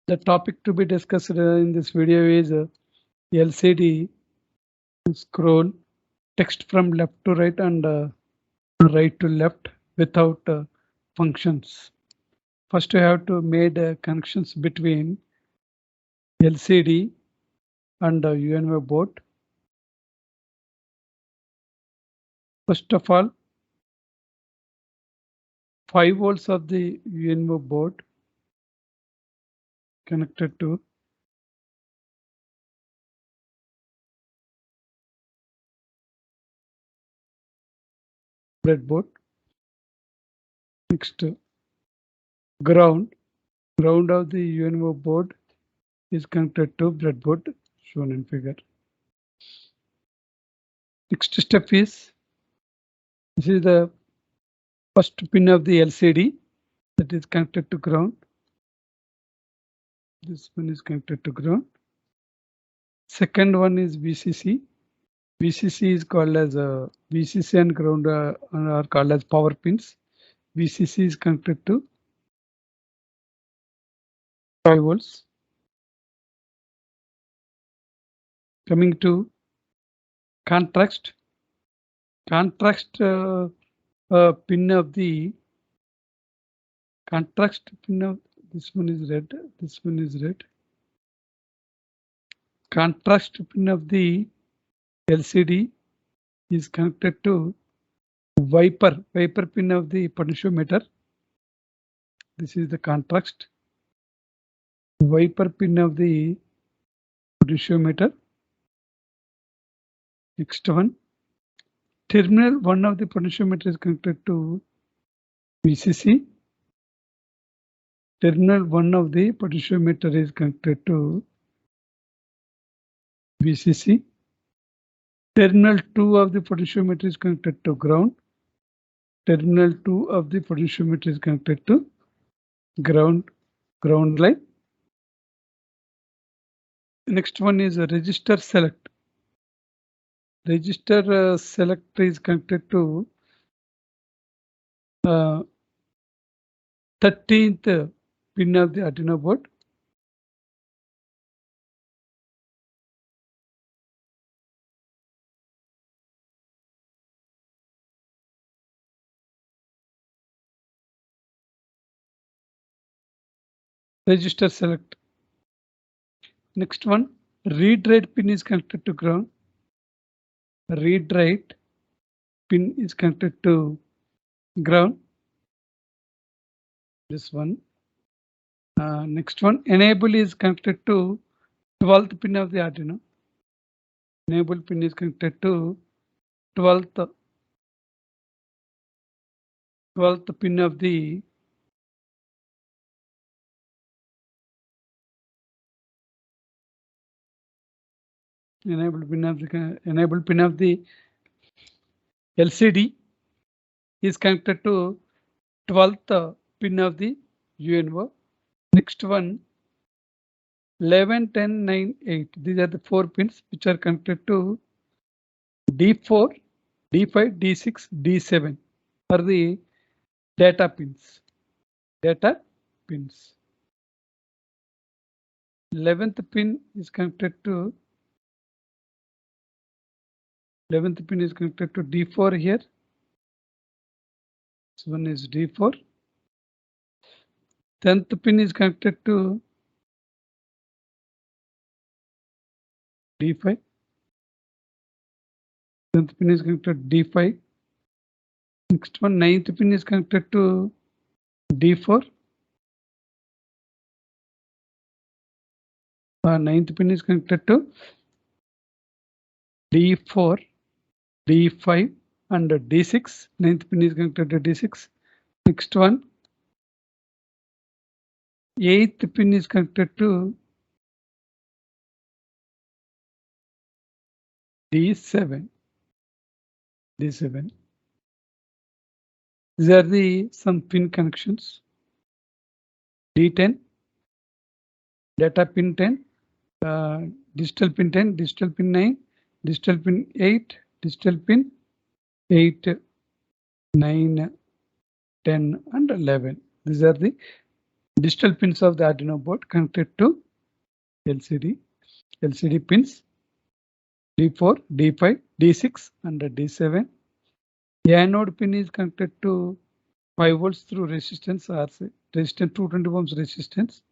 The topic to be discussed in this video is LCD scroll text from left to right and right to left without functions. First, you have to make connections between LCD and UNO board. First of all, 5 volts of the UNO board connected to breadboard. Next, ground of the UNO board is connected to breadboard shown in figure. Next step is this is the first pin of the LCD that is connected to ground. This one is connected to ground. Second one is VCC. VCC is called as VCC and ground are called as power pins. VCC is connected to 5 volts. Coming to contrast pin of the contrast pin of this one is red. This one is red. Contrast pin of the LCD is connected to wiper pin of the potentiometer. This is the contrast. Wiper pin of the potentiometer. Next one, terminal 1 of the potentiometer is connected to VCC. Terminal 1 of the potentiometer is connected to VCC. Terminal 2 of the potentiometer is connected to ground. Terminal 2 of the potentiometer is connected to ground line. Next one is a resistor select. Resistor select is connected to 13th pin of the Ardunio board. Register select. Next one, read write pin is connected to ground. Read write pin is connected to ground. This one. Next one, enable is connected to 12th pin of the Ardunio. Enable pin is connected to 12th pin of the enable pin of the LCD is connected to 12th pin of the UNO. Next one, 11, 10, 9, 8. These are the 4 pins which are connected to D4, D5, D6, D7 are the data pins. 11th pin is connected to D4 here. This one is D4. 10th pin is connected to D5. 10th pin is connected to D5. Next one, 9th pin is connected to D4. 9th pin is connected to D4, D5 and D6. 9th pin is connected to D6. Next one, 8th pin is connected to D7. These are the some pin connections. D10, data pin 10, digital pin 10, digital pin 9, digital pin 8, digital pin 8, 9, 10 and 11. These are the digital pins of the Arduino board connected to LCD. LCD pins D4, D5, D6 and D7. Anode pin is connected to 5 volts through resistance RC, resistance 220 ohms resistance.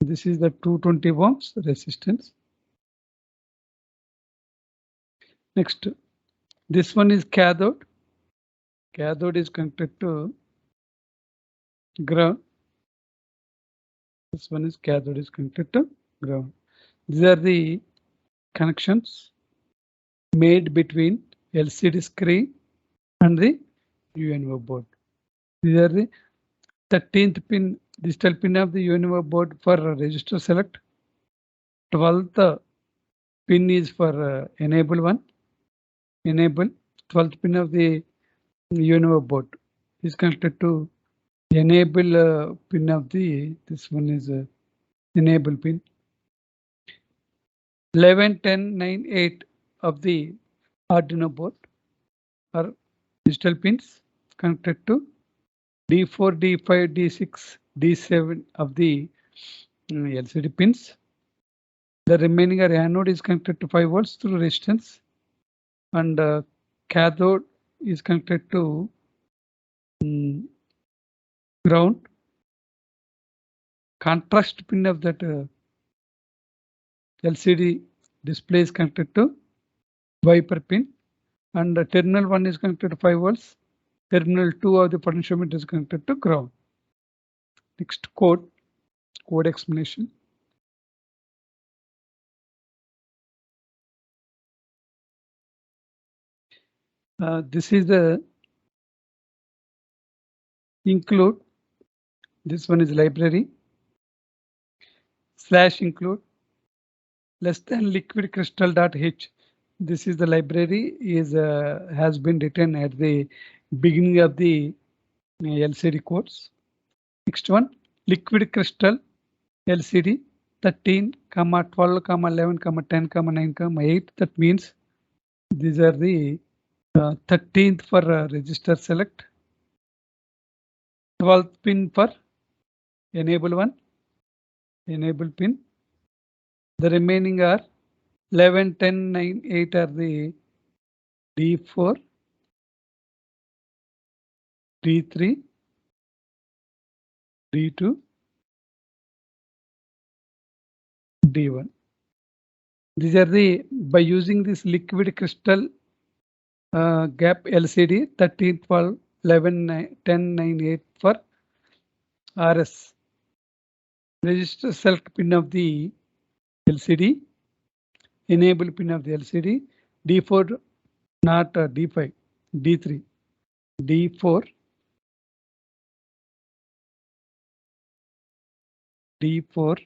This is the 220 ohms resistance. Next, this one is cathode. Cathode is connected to ground. This one is cathode is connected to ground. These are the connections made between LCD screen and the UNO board. These are the 13th pin, digital pin of the UNO board for register select. 12th pin is for enable one. Enable 12th pin of the UNO board is connected to enable pin of the, this one is enable pin. 11, 10, 9, 8 of the Arduino board are digital pins connected to D4, D5, D6, D7 of the LCD pins. The remaining are anode is connected to 5 volts through resistance and cathode is connected to ground. Contrast pin of that LCD display is connected to wiper pin and terminal 1 is connected to 5 volts. Terminal 2 of the potentiometer is connected to ground. Next code explanation. This is the include. This one is library / include less than liquid crystal.h. This is the library has been written at the beginning of the LCD codes. Next one, liquid crystal LCD 13, 12, 11, 10, 9, 8. That means these are the 13th for register select, 12th pin for enable one, enable pin. The remaining are 11, 10, 9, 8 are the D4, D3, D2, D1. These are the, by using this liquid crystal gap LCD 13, 12, 11, 9, 10, 9, 8 for RS. Register select pin of the LCD, enable pin of the LCD, D4 not D5, D3, D4, D4,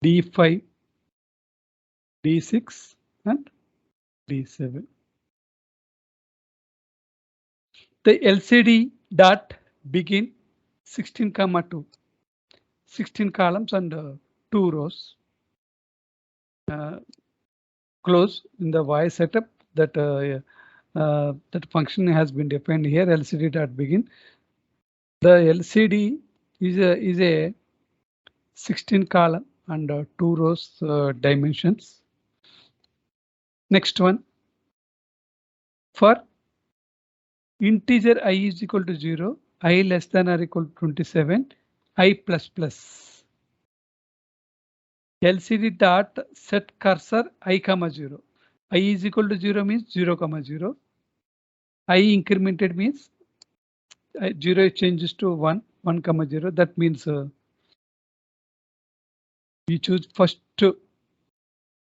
D5, D6 and D7. The LCD dot begin 16, 2, 16 columns and 2 rows. Close in the Y setup that that function has been defined here. LCD dot begin. The LCD is a 16 column and 2 rows dimensions. Next one, for integer I is equal to 0, I less than or equal to 27, I plus plus. LCD dot set cursor I comma 0. I is equal to 0 means 0 comma 0. I incremented means 0 changes to 1, 1 comma 0. That means we choose first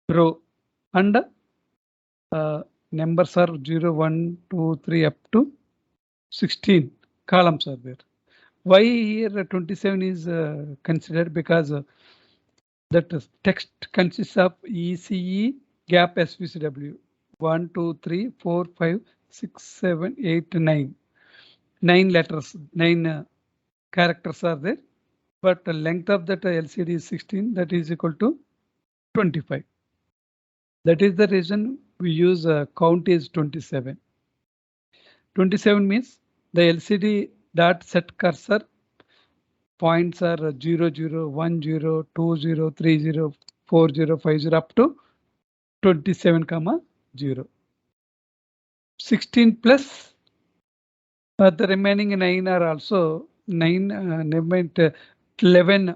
row and numbers are 0, 1, 2, 3 up to 16 columns are there. Why here 27 is considered? Because that text consists of ECE gap SVCW 1, 2, 3, 4, 5, 6, 7, 8, 9. 9 letters, 9 characters are there, but the length of that LCD is 16. That is equal to 25. That is the reason we use count is 27. 27 means The LCD dot set cursor points are 0, 0, 1, 0, 2, 0, 3, 0, 4, 0, 5, 0 up to 27, 0. 16 plus the remaining 9 are also 11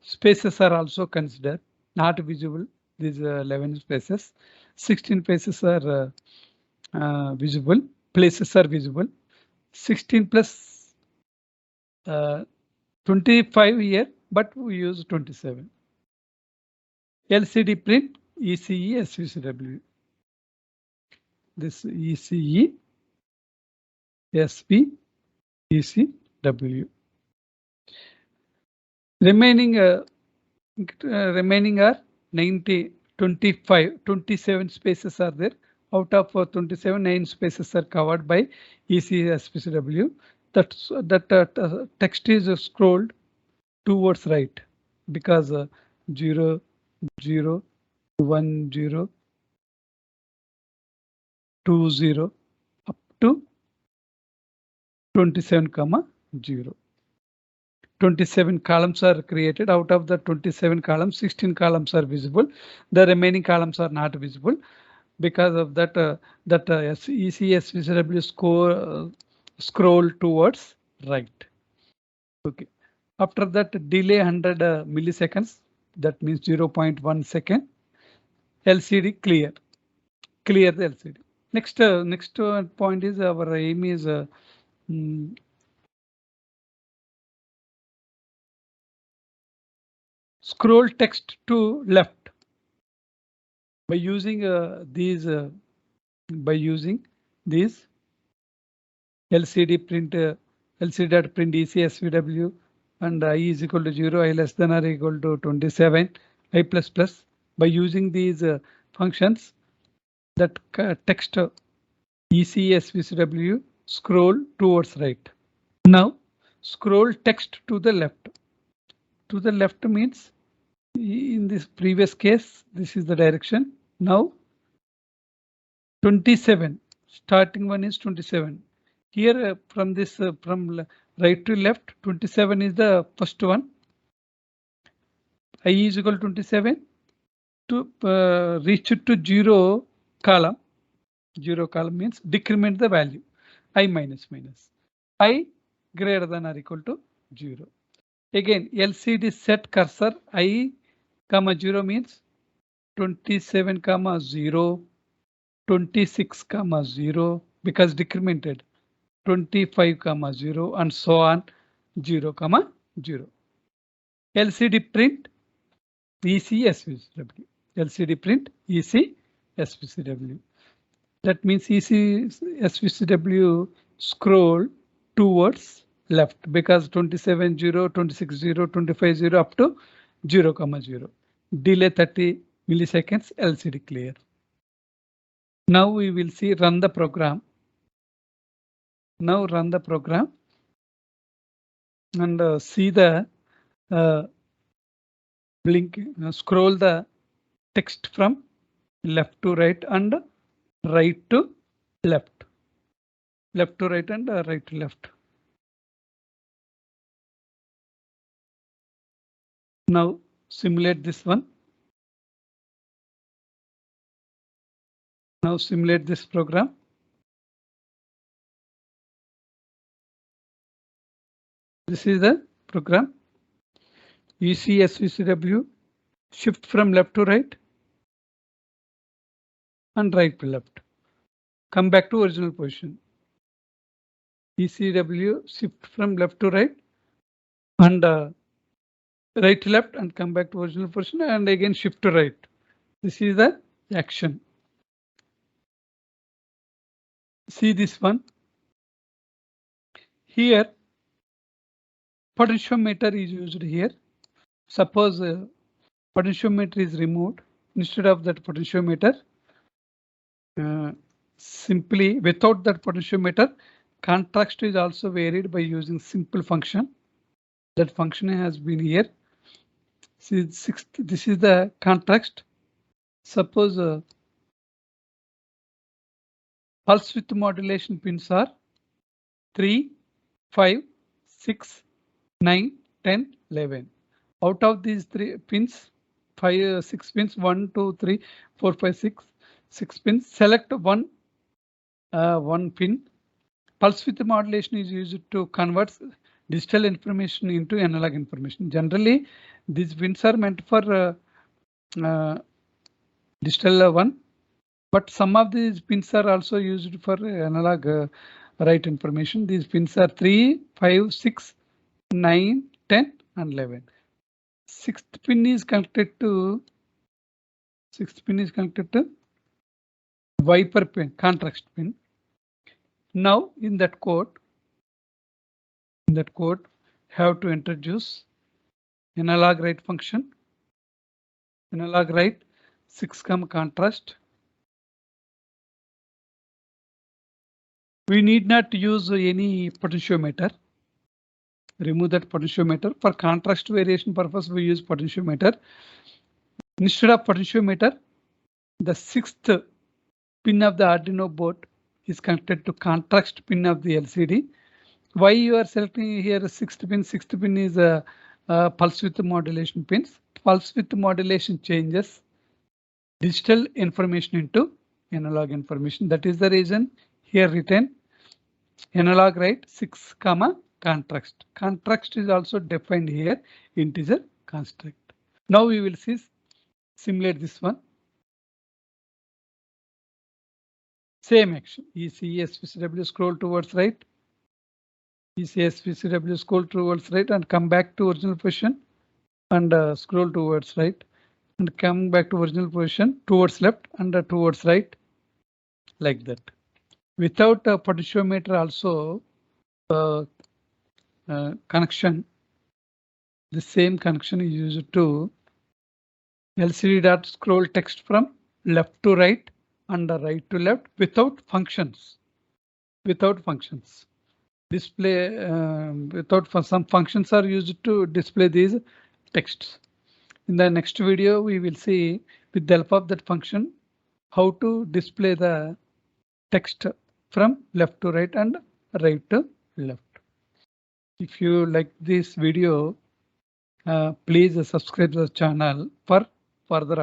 spaces are also considered not visible. These 11 spaces, 16 spaces are visible. Places are visible. 16 plus 25 here, but we use 27. LCD print ECE SVCW. This ECE SP ECW. Remaining are 90, 25, 27 spaces are there. Out of 27, 9 spaces are covered by ECSPCW. That text is scrolled towards right because 0, 0, 1, 0, 2, 0 up to 27, 0. 27 columns are created. Out of the 27 columns, 16 columns are visible. The remaining columns are not visible. Because of that, ECSVCW scroll towards right. Okay. After that, delay 100 milliseconds. That means 0.1 second. LCD clear. Clear the LCD. Next point is our aim is scroll text to left by using these LCD print LCD.print ECSVW and I is equal to 0, I less than or equal to 27, I plus plus. By using these functions, that text ECSVW scroll towards right. Now scroll text to the left. To the left means in this previous case, this is the direction. Now 27, starting one is 27. Here from this from right to left, 27 is the first one. I is equal to 27 to reach it to 0 column. 0 column means decrement the value. I minus minus. I greater than or equal to 0. Again, LCD set cursor I, 0 means 27, 0, 26, 0 because decremented. 25, 0 and so on 0, 0. LCD print ECSVCW. LCD print ECSVCW. That means ECSVCW scroll towards left because 27, 0, 26, 0, 25, 0 up to 0, 0. Delay 30 milliseconds. LCD clear. Now we will see run the program. Now run the program and see the blink, scroll the text from left to right and right to left. Left to right and right to left. Now simulate this one. Now simulate this program. This is the program. ECSVCW shift from left to right and right to left. Come back to original position. ECW shift from left to right and right to left and come back to original position and again shift to right. This is the action. See this one. Here potentiometer is used here. Suppose potentiometer is removed. Instead of that potentiometer, simply without that potentiometer, contrast is also varied by using simple function. That function has been here. See, this is the contrast. Suppose pulse width modulation pins are 3, 5, 6, 9, 10, 11. Out of these 3 pins, 6 pins, 1, 2, 3, 4, 5, 6 pins. Select one pin. Pulse width modulation is used to convert digital information into analog information. Generally, these pins are meant for digital one, but some of these pins are also used for analog write information. These pins are 3, 5, 6, 9, 10, and 11. Sixth pin is connected to wiper pin, contrast pin. Now in that code, have to introduce analog write function. Analog write 6 contrast. We need not use any potentiometer. Remove that potentiometer. For contrast variation purpose, we use potentiometer. Instead of potentiometer, the 6th pin of the Ardunio board is connected to contrast pin of the LCD. Why you are selecting here 6th pin? 6th pin is a pulse width modulation pins. Pulse width modulation changes digital information into analog information. That is the reason here written analog write 6, contrast. Contrast is also defined here, integer construct. Now we will see simulate this one. Same action. ECSVCW scroll towards right. ECSVCW scroll towards right and come back to original position and scroll towards right and come back to original position towards left and towards right, like that. Without a potentiometer also connection, the same connection is used to LCD dot scroll text from left to right and right to left without functions. Display some functions are used to display these texts. In the next video, we will see with the help of that function how to display the text from left to right and right to left. If you like this video, please subscribe to the channel for further